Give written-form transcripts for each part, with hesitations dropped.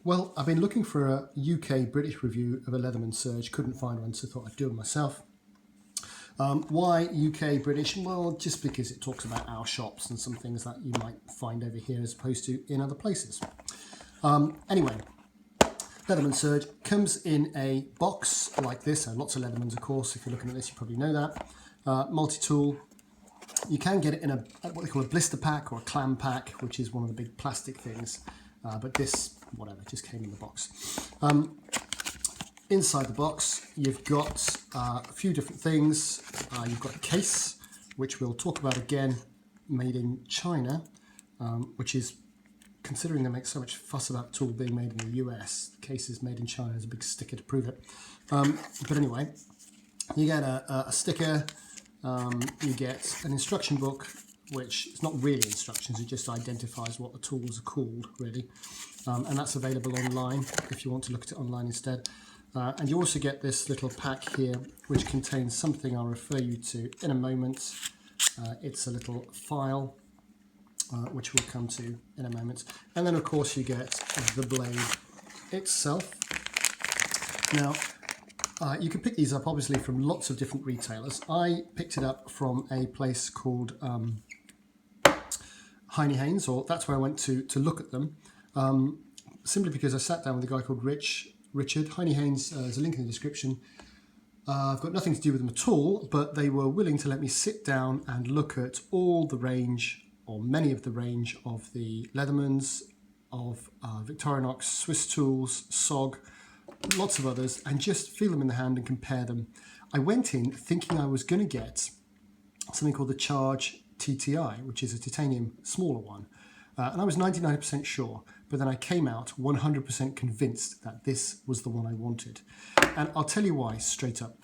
Well, I've been looking for a UK British review of a Leatherman Surge, couldn't find one, so thought I'd do it myself. Why UK British? Well, just because it talks about our shops and some things that you might find over here as opposed to in other places. Anyway, Leatherman Surge comes in a box like this, and lots of Leathermans, of course. If you're looking at this, you probably know that. Multi-tool. You can get it in what they call a blister pack or a clam pack, which is one of the big plastic things. But this, whatever, just came in the box. Inside the box, you've got a few different things. You've got a case, which we'll talk about again, made in China, which is, considering they make so much fuss about tool being made in the US, the case is made in China. There's a big sticker to prove it. But anyway, you get a sticker, you get an instruction book, which is not really instructions, it just identifies what the tools are called, really. And that's available online if you want to look at it online instead. And you also get this little pack here, which contains something I'll refer you to in a moment. It's a little file, which we'll come to in a moment. And then, of course, you get the blade itself. Now, you can pick these up, obviously, from lots of different retailers. I picked it up from a place called Haynes, or that's where I went to look at them, simply because I sat down with a guy called Richard. Haynes, there's a link in the description. I've got nothing to do with them at all, but they were willing to let me sit down and look at all the range, or many of the range, of the Leathermans, of Victorinox, Swiss Tools, SOG, lots of others, and just feel them in the hand and compare them. I went in thinking I was going to get something called the Charge TTI, which is a titanium smaller one, and I was 99% sure, but then I came out 100% convinced that this was the one I wanted. And I'll tell you why straight up.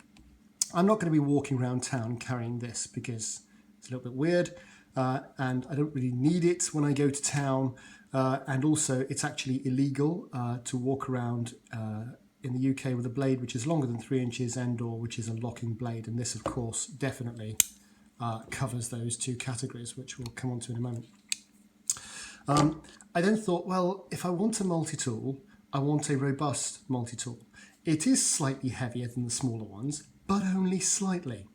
I'm not going to be walking around town carrying this because it's a little bit weird, and I don't really need it when I go to town, and also it's actually illegal to walk around in the UK with a blade which is longer than 3 inches and/or which is a locking blade, and this of course definitely covers those two categories, which we'll come on to in a moment. I then thought, well, if I want a multi-tool, I want a robust multi-tool. It is slightly heavier than the smaller ones, but only slightly.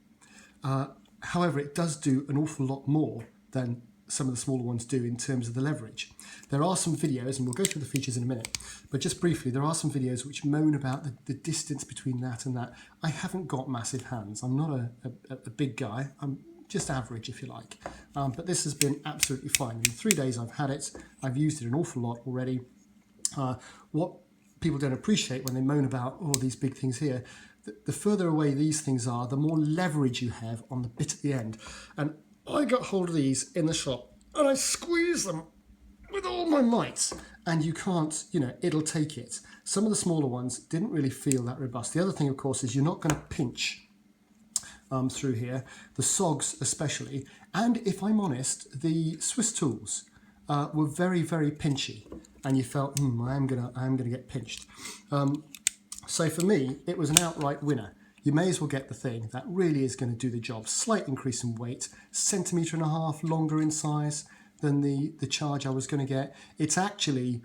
However, it does do an awful lot more than some of the smaller ones do in terms of the leverage. There are some videos, and we'll go through the features in a minute, but just briefly, there are some videos which moan about the distance between that and that. I haven't got massive hands. I'm not a big guy. I'm just average, if you like. But this has been absolutely fine. In the 3 days I've had it, I've used it an awful lot already. What people don't appreciate when they moan about all these big things here, the further away these things are, the more leverage you have on the bit at the end. And I got hold of these in the shop and I squeeze them with all my might, and you can't, it'll take it. Some of the smaller ones didn't really feel that robust. The other thing, of course, is you're not going to pinch through here, the SOGs especially, and if I'm honest, the Swiss Tools were very, very pinchy, and you felt, I am gonna get pinched. So for me, it was an outright winner. You may as well get the thing that really is going to do the job. Slight increase in weight, 1.5 centimeters longer in size than the Charge I was going to get. It's actually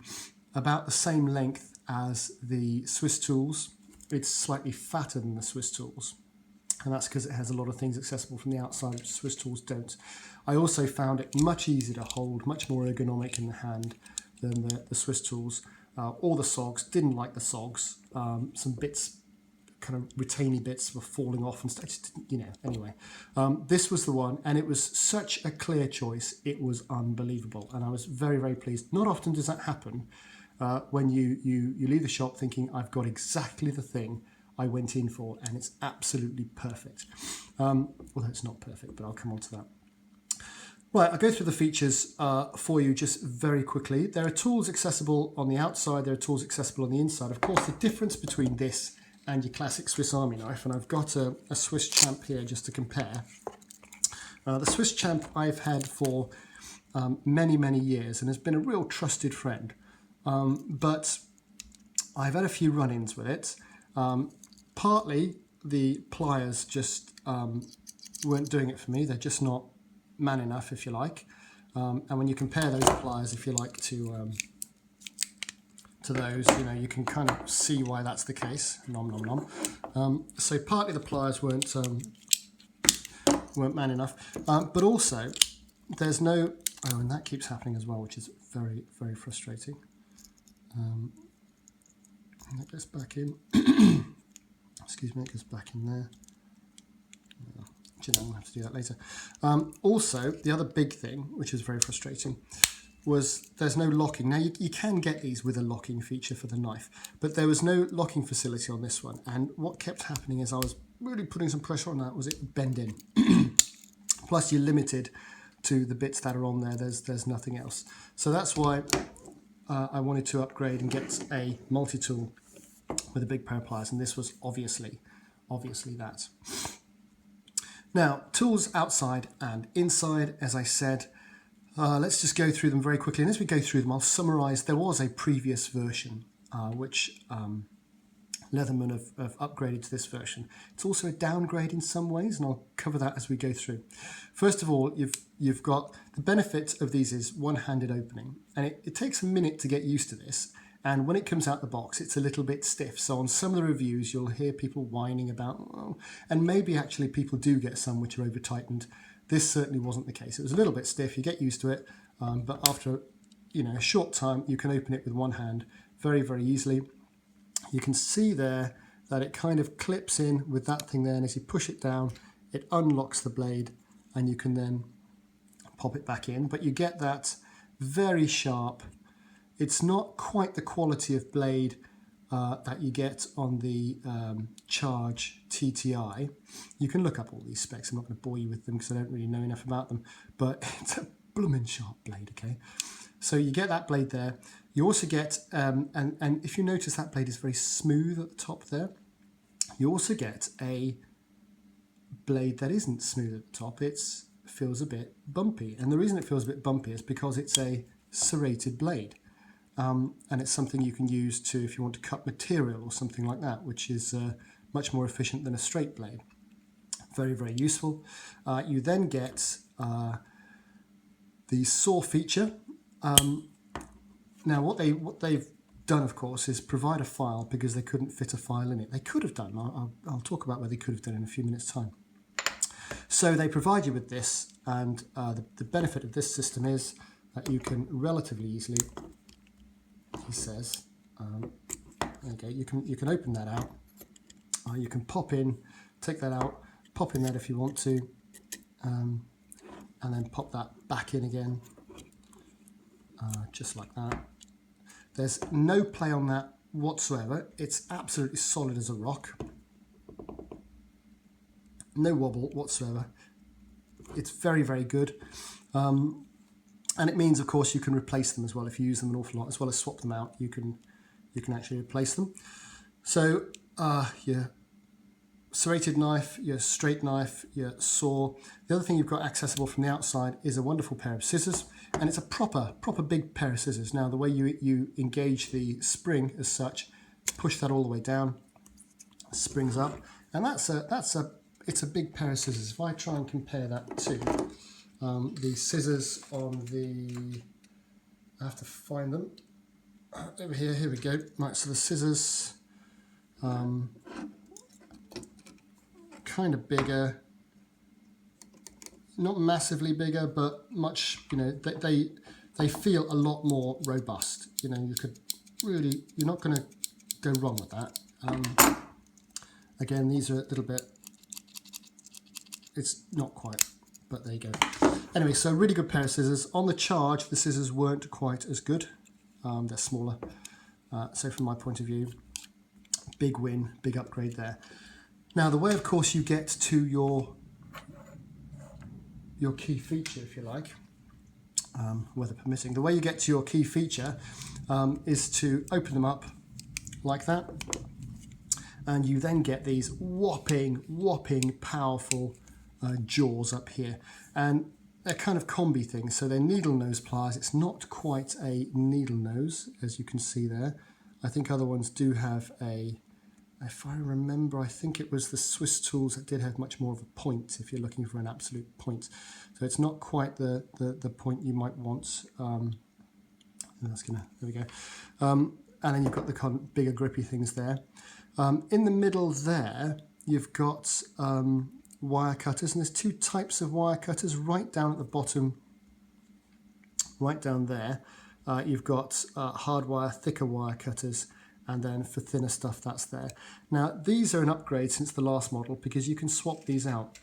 about the same length as the Swiss Tools. It's slightly fatter than the Swiss Tools, and that's because it has a lot of things accessible from the outside which Swiss Tools don't. I also found it much easier to hold, much more ergonomic in the hand than the Swiss Tools. All the SOGs, didn't like the SOGs. Some bits, kind of retainy bits, were falling off and stuff, anyway. This was the one, and it was such a clear choice. It was unbelievable, and I was very, very pleased. Not often does that happen when you leave the shop thinking, I've got exactly the thing I went in for, and it's absolutely perfect. Although it's not perfect, but I'll come on to that. Right, I'll go through the features for you just very quickly. There are tools accessible on the outside, there are tools accessible on the inside. Of course, the difference between this and your classic Swiss Army knife, and I've got a Swiss Champ here just to compare. The Swiss Champ I've had for many, many years and has been a real trusted friend, but I've had a few run-ins with it. Partly the pliers just weren't doing it for me. They're just not man enough, if you like. And when you compare those pliers, if you like, to to those, you know, you can kind of see why that's the case. Nom nom nom. So partly the pliers weren't man enough, but also there's no. Oh, and that keeps happening as well, which is very, very frustrating. That goes back in. Excuse me, it goes back in there. I'll have to do that later. Also, the other big thing, which is very frustrating, was there's no locking. Now, you can get these with a locking feature for the knife, but there was no locking facility on this one. And what kept happening is I was really putting some pressure on that, was it bend in. Plus, you're limited to the bits that are on there. There's nothing else. So that's why I wanted to upgrade and get a multi-tool with a big pair of pliers, and this was obviously that. Now, tools outside and inside, as I said, let's just go through them very quickly. And as we go through them, I'll summarise. There was a previous version, which Leatherman have upgraded to this version. It's also a downgrade in some ways, and I'll cover that as we go through. First of all, you've got the benefit of these is one-handed opening, and it takes a minute to get used to this. And when it comes out the box, it's a little bit stiff. So on some of the reviews, you'll hear people whining about, oh, and maybe actually people do get some which are over tightened. This certainly wasn't the case. It was a little bit stiff. You get used to it, but after a short time, you can open it with one hand very, very easily. You can see there that it kind of clips in with that thing there, and as you push it down, it unlocks the blade, and you can then pop it back in. But you get that very sharp. It's not quite the quality of blade that you get on the Charge TTI. You can look up all these specs. I'm not going to bore you with them because I don't really know enough about them, but it's a blooming sharp blade, okay? So you get that blade there. You also get, and if you notice that blade is very smooth at the top there, you also get a blade that isn't smooth at the top. It feels a bit bumpy. And the reason it feels a bit bumpy is because it's a serrated blade. And it's something you can use to, if you want to cut material or something like that, which is much more efficient than a straight blade. Very, very useful. You then get the saw feature. Now, what they've done, of course, is provide a file because they couldn't fit a file in it. They could have done. I'll talk about where they could have done in a few minutes' time. So they provide you with this, and the benefit of this system is that you can relatively easily. He says, okay, you can open that out. You can pop in, take that out, pop in that if you want to, and then pop that back in again, just like that. There's no play on that whatsoever. It's absolutely solid as a rock. No wobble whatsoever. It's very, very good. And it means, of course, you can replace them as well if you use them an awful lot, as well as swap them out. You can actually replace them. So your serrated knife, your straight knife, your saw. The other thing you've got accessible from the outside is a wonderful pair of scissors, and it's a proper big pair of scissors. Now, the way you engage the spring as such, push that all the way down, springs up, and it's a big pair of scissors. If I try and compare that to the scissors on the, I have to find them, over here we go. Right, so the scissors, kind of bigger, not massively bigger, but much, they feel a lot more robust. You could really, you're not going to go wrong with that. Again, these are a little bit, it's not quite, but there you go. Anyway, so really good pair of scissors. On the Charge, the scissors weren't quite as good. They're smaller. So from my point of view, big win, big upgrade there. Now, the way, of course, you get to your key feature, if you like, weather permitting, the way you get to your key feature is to open them up like that. And you then get these whopping, powerful jaws up here. And they're kind of combi things, so they're needle nose pliers. It's not quite a needle nose, as you can see there. I think other ones do have a, if I remember, I think it was the Swiss tools that did have much more of a point, if you're looking for an absolute point. So it's not quite the point you might want. That's gonna, there we go. and then you've got the bigger grippy things there. In the middle there, you've got wire cutters, and there's two types of wire cutters right down at the bottom, right down there. You've got hard wire, thicker wire cutters, and then for thinner stuff, that's there. Now, these are an upgrade since the last model because you can swap these out.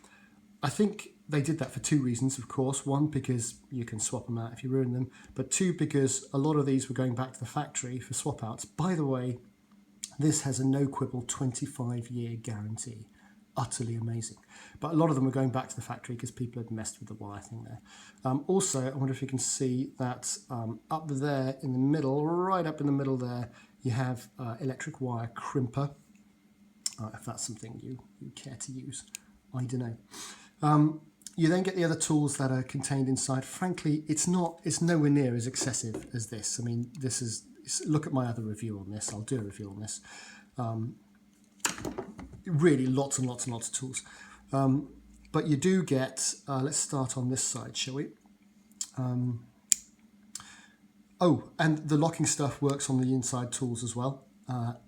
I think they did that for two reasons, of course. One, because you can swap them out if you ruin them, but two, because a lot of these were going back to the factory for swap outs. By the way, this has a no quibble 25-year guarantee. Utterly amazing. But a lot of them were going back to the factory because people had messed with the wire thing there. Also, I wonder if you can see that up there in the middle, right up in the middle there, you have electric wire crimper. If that's something you care to use, I don't know. You then get the other tools that are contained inside. Frankly, it's nowhere near as excessive as this. I mean, look at my other review on this. I'll do a review on this. Really lots and lots and lots of tools. But you do get, let's start on this side, shall we? Oh, and the locking stuff works on the inside tools as well.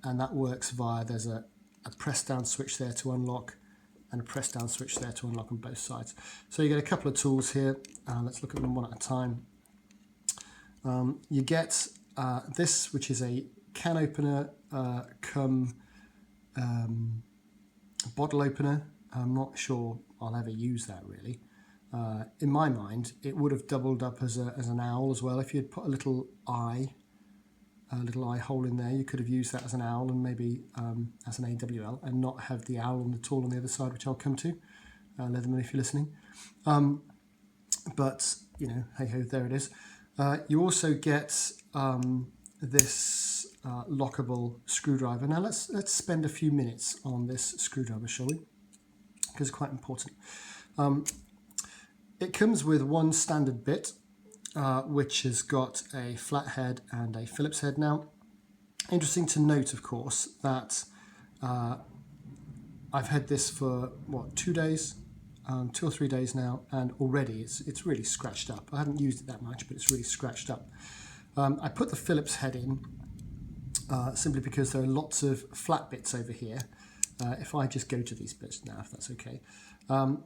And that works via, there's a press down switch there to unlock and a press down switch there to unlock on both sides. So you get a couple of tools here. Let's look at them one at a time. You get this, which is a can opener come bottle opener. I'm not sure I'll ever use that really. In my mind, it would have doubled up as an owl as well. If you'd put a little eye hole in there, you could have used that as an owl and maybe as an AWL and not have the owl on the tool on the other side, which I'll come to. Leatherman, if you're listening. But, you know, hey-ho, there it is. You also get this lockable screwdriver. Now let's spend a few minutes on this screwdriver, shall we? Because it's quite important. It comes with one standard bit, which has got a flat head and a Phillips head. Now, interesting to note, of course, that I've had this for, 2 days? 2 or 3 days now, and already it's really scratched up. I haven't used it that much, but it's really scratched up. I put the Phillips head in simply because there are lots of flat bits over here. If I just go to these bits now, if that's okay.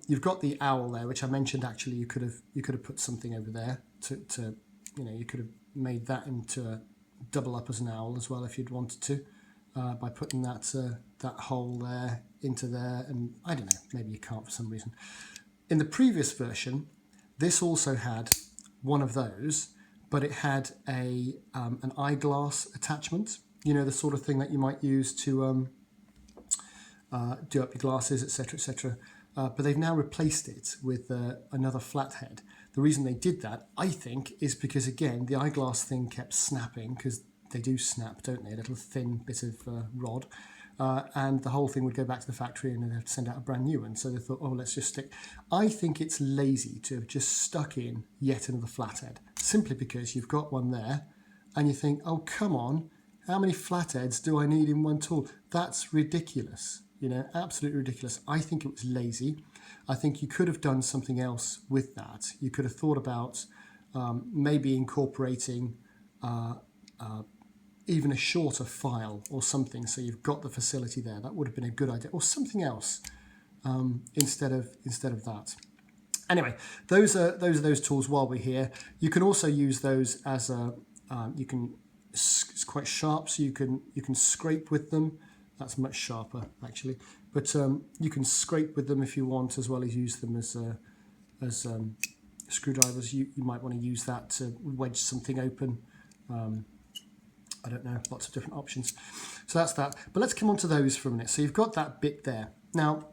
You've got the owl there, which I mentioned. Actually, you could have put something over there to you could have made that into a double up as an owl as well if you'd wanted to, by putting that hole there into there, and I don't know, maybe you can't for some reason. In the previous version, this also had one of those, but it had an eyeglass attachment. You know, the sort of thing that you might use to do up your glasses, etc., etc. But they've now replaced it with another flathead. The reason they did that, I think, is because, again, the eyeglass thing kept snapping, because they do snap, don't they? A little thin bit of rod. And the whole thing would go back to the factory and they'd have to send out a brand new one. So they thought, oh, let's just stick. I think it's lazy to have just stuck in yet another flathead, simply because you've got one there and you think, oh, come on, how many flatheads do I need in one tool? That's ridiculous. You know, absolutely ridiculous. I think it was lazy. I think you could have done something else with that. You could have thought about maybe incorporating even a shorter file or something, so you've got the facility there. That would have been a good idea, or something else instead of that. Anyway, those are those tools. While we're here, you can also use those as a. It's quite sharp, so you can scrape with them. That's much sharper, actually. But you can scrape with them if you want, as well as use them as screwdrivers. You might want to use that to wedge something open. I don't know, lots of different options. So that's that. But let's come on to those for a minute. So you've got that bit there. Now,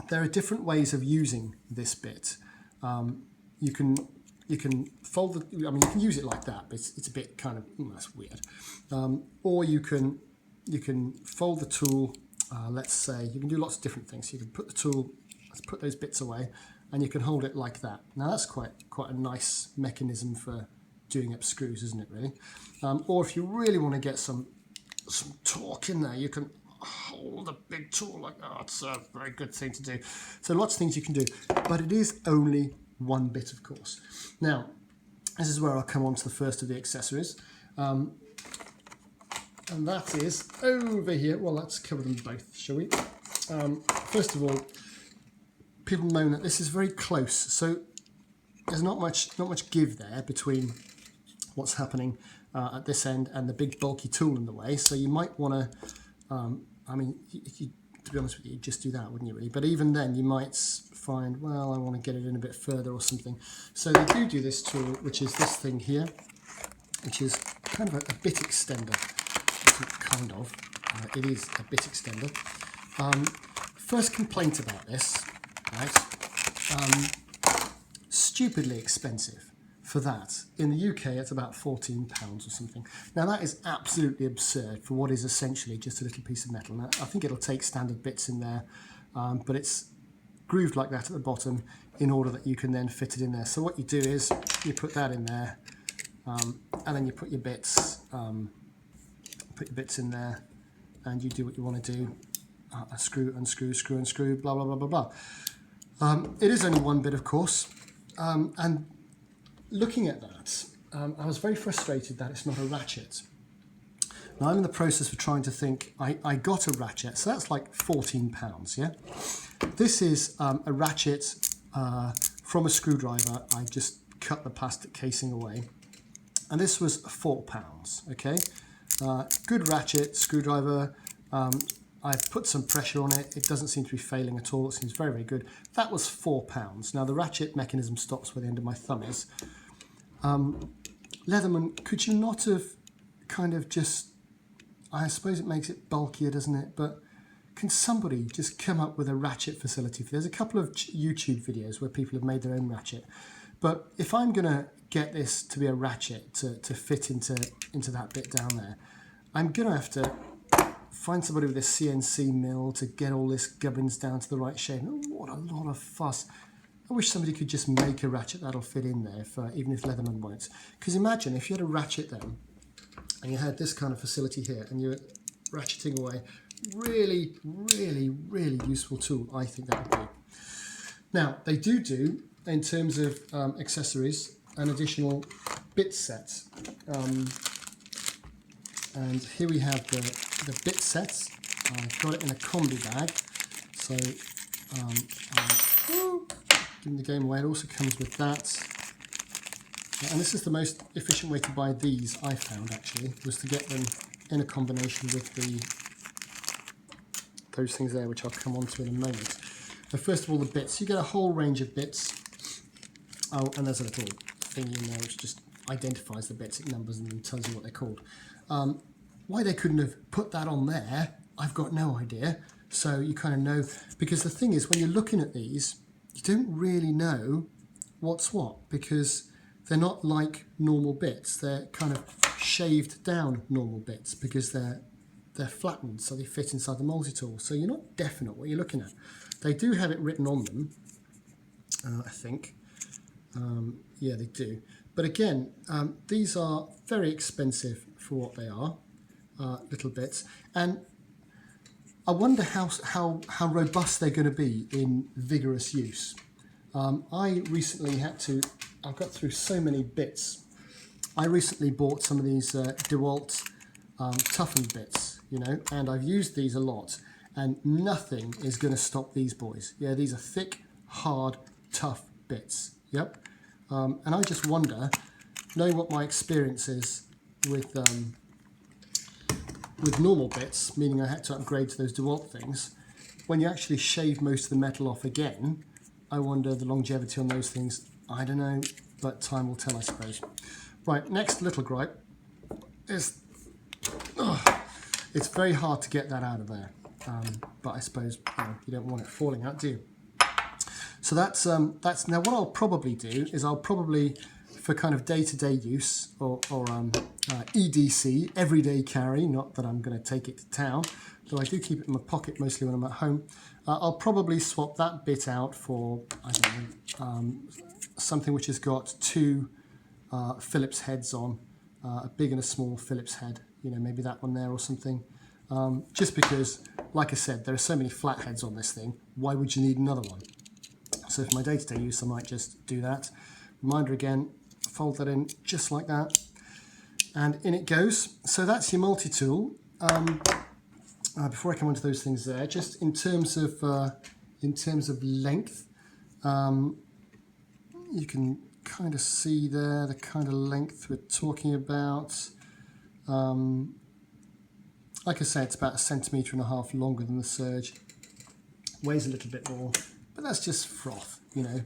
there are different ways of using this bit. You can fold the. I mean, you can use it like that, but it's a bit kind of that's weird. Or you can fold the tool. Let's say you can do lots of different things. You can put the tool. Let's put those bits away, and you can hold it like that. Now that's quite a nice mechanism for doing up screws, isn't it? Really. Or if you really want to get some torque in there, you can hold a big tool like that. It's a very good thing to do. So lots of things you can do, but it is only one bit, of course. Now, this is where I'll come on to the first of the accessories. and that is over here. Well, let's cover them both, shall we? First of all, people moan that this is very close, so there's not much give there between what's happening at this end and the big bulky tool in the way. So you might want to, I mean, to be honest with you, you'd just do that, wouldn't you, really? But even then, you might find, well, I want to get it in a bit further or something. So they do this tool, which is this thing here, which is kind of a bit extender. Kind of. It is a bit extender. First complaint about this, right? Stupidly expensive for that. In the UK, it's about £14 or something. Now, that is absolutely absurd for what is essentially just a little piece of metal. Now, I think it'll take standard bits in there, but it's grooved like that at the bottom in order that you can then fit it in there. So what you do is you put that in there, and then you put your bits in there, and you do what you want to do. Screw, unscrew, screw, unscrew, blah, blah, blah, blah, blah. It is only one bit, of course, and looking at that, I was very frustrated that it's not a ratchet. Now, I'm in the process of trying to think, I got a ratchet, so that's like £14, yeah? This is a ratchet from a screwdriver. I just cut the plastic casing away, and this was £4, okay? Good ratchet, screwdriver. I've put some pressure on it. It doesn't seem to be failing at all. It seems very, very good. That was £4. Now, the ratchet mechanism stops where the end of my thumb is. Leatherman, could you not have kind of just... I suppose it makes it bulkier, doesn't it? But can somebody just come up with a ratchet facility? There's a couple of YouTube videos where people have made their own ratchet. But if I'm going to get this to be a ratchet to fit into that bit down there, I'm going to have to find somebody with a CNC mill to get all this gubbins down to the right shape. Oh, what a lot of fuss. I wish somebody could just make a ratchet that'll fit in there, even if Leatherman won't. Because imagine if you had a ratchet then, and you had this kind of facility here, and you're ratcheting away. Really, really, really useful tool, I think that would be. Now, they do, in terms of accessories, an additional bit set. And here we have the bit sets. I've got it in a combi bag. So, giving the game away, it also comes with that. And this is the most efficient way to buy these, I found, actually, was to get them in a combination with those things there, which I'll come on to in a moment. So first of all, the bits. You get a whole range of bits. Oh, and there's a little thingy in there which just identifies the bits, it numbers them and tells you what they're called. Why they couldn't have put that on there, I've got no idea. So you kind of know, because the thing is, when you're looking at these, you don't really know what's what, because they're not like normal bits. They're kind of shaved down normal bits because they're flattened, so they fit inside the multi-tool. So you're not definite what you're looking at. They do have it written on them, I think. Yeah, they do. But again, these are very expensive for what they are, little bits. And I wonder how robust they're going to be in vigorous use. I recently I got through so many bits. I recently bought some of these Dewalt Toughened bits, you know, and I've used these a lot, and nothing is going to stop these boys. Yeah, these are thick, hard, tough bits. Yep. And I just wonder, knowing what my experience is with normal bits, meaning I had to upgrade to those Dewalt things, when you actually shave most of the metal off again, I wonder the longevity on those things. I don't know, but time will tell, I suppose. Right, next little gripe is, it's very hard to get that out of there. But I suppose you don't want it falling out, do you? So that's now what I'll probably do is I'll probably, for kind of day-to-day use or EDC, everyday carry, not that I'm going to take it to town, though I do keep it in my pocket mostly when I'm at home, I'll probably swap that bit out for, I don't know, something which has got two Phillips heads on, a big and a small Phillips head, you know, maybe that one there or something. Just because, like I said, there are so many flat heads on this thing, why would you need another one? So for my day-to-day use, I might just do that. Reminder again, fold that in just like that. and in it goes. So that's your multi-tool. Before I come on to those things there, just in terms of length, you can kind of see there the kind of length we're talking about. Like I say, it's about 1.5 centimeters longer than the Surge. Weighs a little bit more, but that's just froth, you know.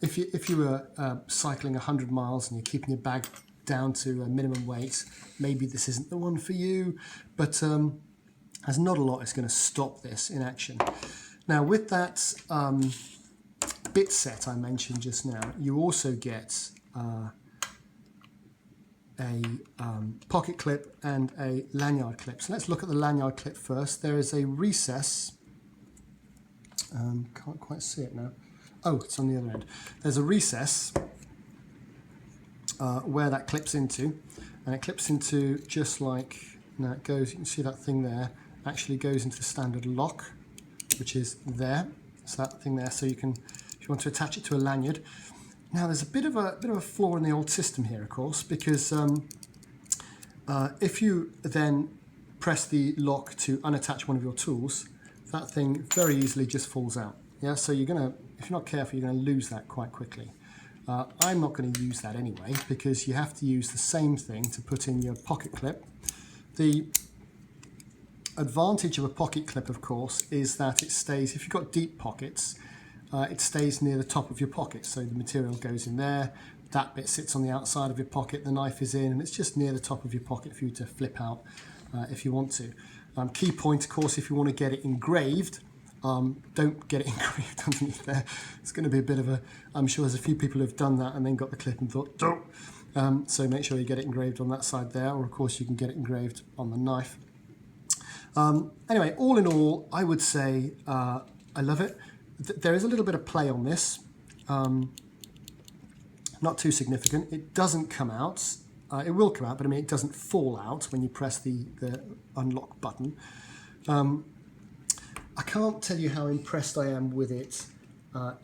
If you were cycling 100 miles and you're keeping your bag down to a minimum weight, maybe this isn't the one for you, but there's not a lot that's going to stop this in action. Now with that bit set I mentioned just now, you also get a pocket clip and a lanyard clip. So let's look at the lanyard clip first. There is a recess. Can't quite see it now. Oh, it's on the other end. There's a recess where that clips into, and it clips into just like, now it goes, you can see that thing there, actually goes into the standard lock, which is there. So that thing there, so you can, if you want to attach it to a lanyard. Now there's a bit of a flaw in the old system here, of course, because if you then press the lock to unattach one of your tools, that thing very easily just falls out. Yeah, so you're gonna, if you're not careful, you're gonna lose that quite quickly. I'm not going to use that anyway, because you have to use the same thing to put in your pocket clip. The advantage of a pocket clip, of course, is that it stays, if you've got deep pockets, it stays near the top of your pocket, so the material goes in there, that bit sits on the outside of your pocket, the knife is in, and it's just near the top of your pocket for you to flip out if you want to. Key point, of course, if you want to get it engraved, don't get it engraved underneath there. It's going to be a bit of a, I'm sure there's a few people who have done that and then got the clip and thought, don't. So make sure you get it engraved on that side there, or of course you can get it engraved on the knife. Anyway, all in all, I would say I love it. There is a little bit of play on this, not too significant. It doesn't come out. It will come out, but I mean it doesn't fall out when you press the unlock button. I can't tell you how impressed I am with it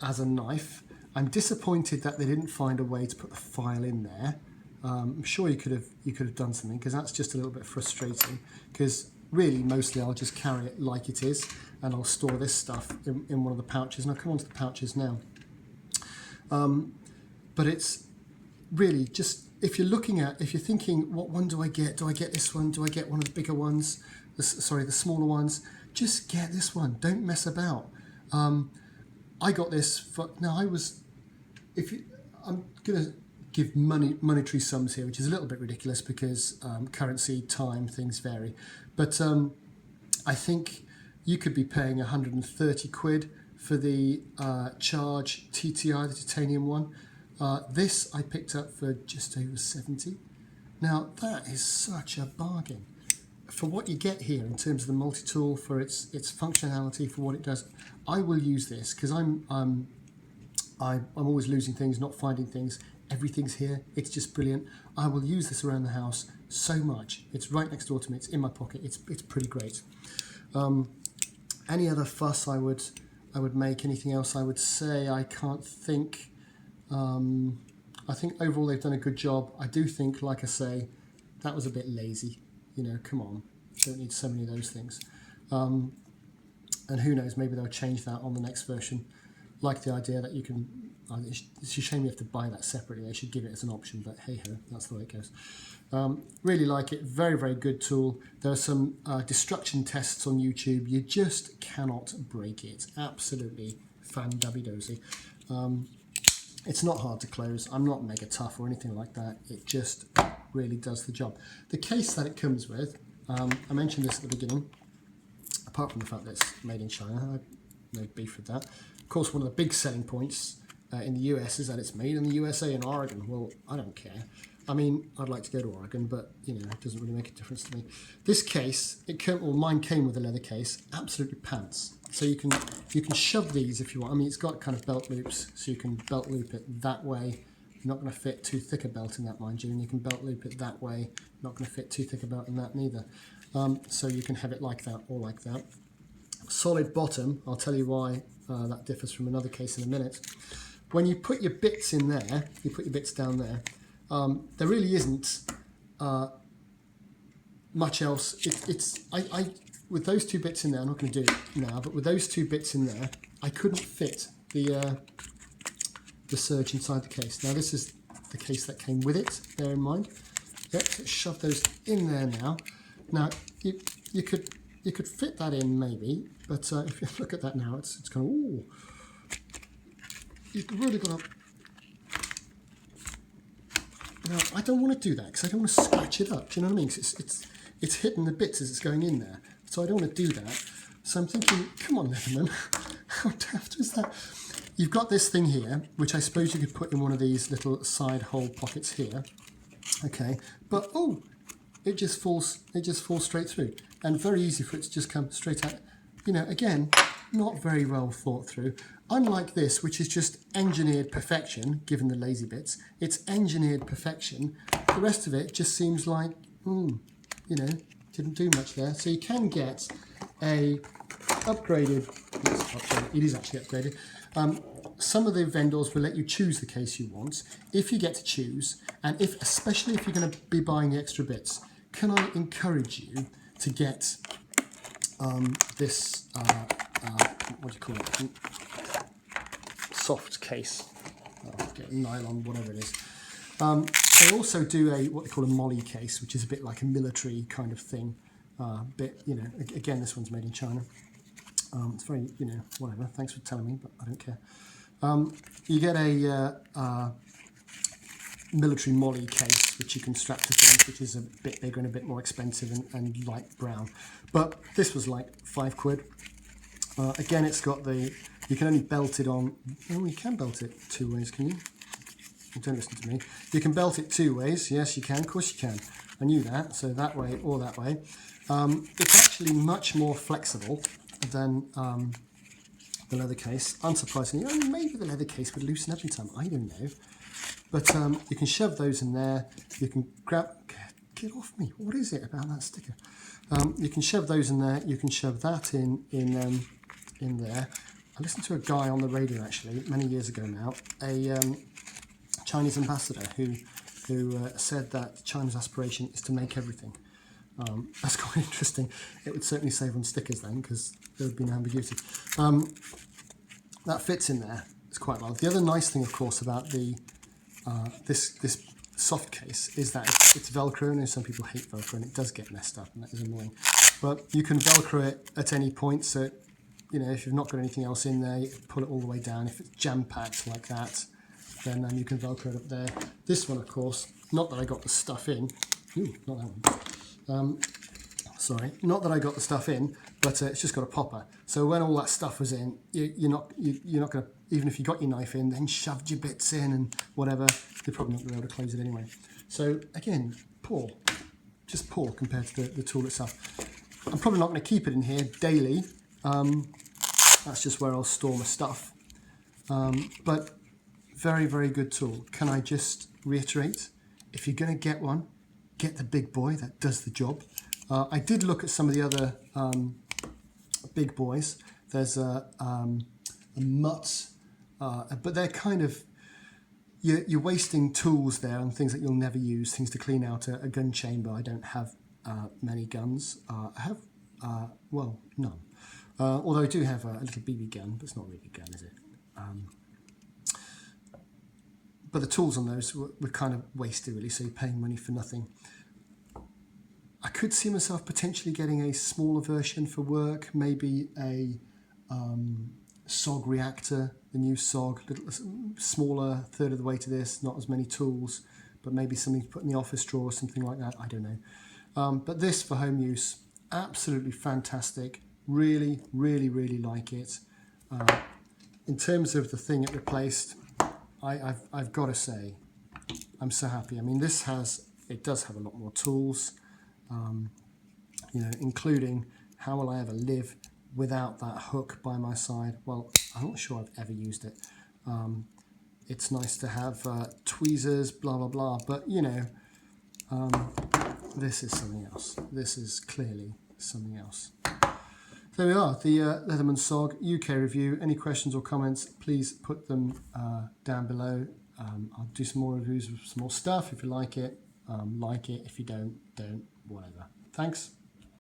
as a knife. I'm disappointed that they didn't find a way to put the file in there. I'm sure you could have done something, because that's just a little bit frustrating, because really mostly I'll just carry it like it is, and I'll store this stuff in one of the pouches, and I'll come on to the pouches now. But it's really just, if you're thinking, what one do I get? Do I get this one? Do I get one of the bigger ones? The smaller ones? Just get this one. Don't mess about. I got this for, now I'm going to give monetary sums here, which is a little bit ridiculous because currency, time, things vary. But I think you could be paying 130 quid for the Charge TTI, the titanium one. This I picked up for just over 70. Now that is such a bargain for what you get here in terms of the multi-tool, for its functionality, for what it does. I will use this because I'm always losing things, not finding things. Everything's here. It's just brilliant. I will use this around the house so much. It's right next door to me. It's in my pocket. It's pretty great. Any other fuss I would make? Anything else I would say? I can't think. I think overall they've done a good job. I do think, like I say, that was a bit lazy. You know, come on, don't need so many of those things. And who knows, maybe they'll change that on the next version. Like the idea that you can, it's a shame you have to buy that separately. They should give it as an option, but hey ho, that's the way it goes. Really like it, very, very good tool. There are some destruction tests on YouTube. You just cannot break it. Absolutely fan-dabby-dozy. It's not hard to close. I'm not mega tough or anything like that. It just really does the job. The case that it comes with, I mentioned this at the beginning, apart from the fact that it's made in China, I have no beef with that. Of course, one of the big selling points in the US is that it's made in the USA in Oregon. Well, I don't care. I mean, I'd like to go to Oregon, but you know, it doesn't really make a difference to me. This case, mine came with a leather case, absolutely pants. So you can shove these if you want. I mean, it's got kind of belt loops, so you can belt loop it that way. You're not going to fit too thick a belt in that, mind you, and you can belt loop it that way. You're not going to fit too thick a belt in that neither. So you can have it like that or like that. Solid bottom, I'll tell you why that differs from another case in a minute. When you put your bits in there, you put your bits down there, there really isn't much else. I with those two bits in there, I'm not going to do it now, but with those two bits in there, I couldn't fit the Surge inside the case. Now this is the case that came with it, bear in mind. Yep, so shove those in there now. Now you could fit that in maybe, but if you look at that now, it's kind of, ooh, you've really got to. Now I don't want to do that because I don't want to scratch it up. Do you know what I mean? 'Cause it's hitting the bits as it's going in there, so I don't want to do that. So I'm thinking, come on, Leatherman, how daft is that? You've got this thing here, which I suppose you could put in one of these little side hole pockets here. Okay, but oh, it just falls straight through, and very easy for it to just come straight out. You know, again, not very well thought through. Unlike this, which is just engineered perfection, given the lazy bits, it's engineered perfection. The rest of it just seems like, you know, didn't do much there. So you can get a upgraded, it is actually upgraded. Some of the vendors will let you choose the case you want. If you get to choose, and especially if you're going to be buying the extra bits, can I encourage you to get this, what do you call it, soft case, nylon, whatever it is. They also do what they call a molly case, which is a bit like a military kind of thing. You know, again, this one's made in China. It's very, you know, whatever. Thanks for telling me, but I don't care. You get a military molly case, which you can strap to things, which is a bit bigger and a bit more expensive and light brown. But this was like £5. Again, it's got you can only belt it on, oh, you can belt it 2 ways, can you? Don't listen to me. You can belt it 2 ways, yes you can, of course you can. I knew that, so that way or that way. It's actually much more flexible than the leather case, unsurprisingly. I mean, maybe the leather case would loosen every time, I don't know. But you can shove those in there, you can grab, get off me, what is it about that sticker? You can shove those in there, you can shove that in there. I listened to a guy on the radio actually, many years ago now, a Chinese ambassador who said that China's aspiration is to make everything. That's quite interesting. It would certainly save on stickers then, because there would be no ambiguity. That fits in there. It's quite well. The other nice thing, of course, about the this soft case is that it's Velcro. I know some people hate Velcro, and it does get messed up, and that is annoying. But you can Velcro it at any point. So, you know, if you've not got anything else in there, you can pull it all the way down. If it's jam-packed like that, then you can Velcro it up there. This one, of course, not that I got the stuff in. Ooh, not that one. Sorry, not that I got the stuff in, but it's just got a popper. So when all that stuff was in, you're not going to, even if you got your knife in, then shoved your bits in and whatever, you're probably not going to be able to close it anyway. So again, poor, just poor compared to the tool itself. I'm probably not going to keep it in here daily. That's just where I'll store my stuff. But very, very good tool. Can I just reiterate? If you're going to get one, get the big boy that does the job. I did look at some of the other big boys. There's a mutt, but they're kind of, you're wasting tools there on things that you'll never use, things to clean out a gun chamber. I don't have many guns. I have, well, none. Although I do have a little BB gun, but it's not really a gun, is it? But the tools on those were kind of wasted, really, so you're paying money for nothing. I could see myself potentially getting a smaller version for work, maybe a SOG reactor, the new SOG, little smaller, third of the way to this, not as many tools, but maybe something to put in the office drawer or something like that, I don't know. But this for home use, absolutely fantastic, really, really, really like it. In terms of the thing it replaced, I've got to say, I'm so happy. I mean, it does have a lot more tools. You know, including how will I ever live without that hook by my side? Well, I'm not sure I've ever used it. It's nice to have tweezers, blah, blah, blah, but you know, this is something else. This is clearly something else. There we are, the Leatherman Surge UK review. Any questions or comments, please put them down below. I'll do some more reviews of some more stuff if you like it. Like it. If you don't, whatever. Thanks.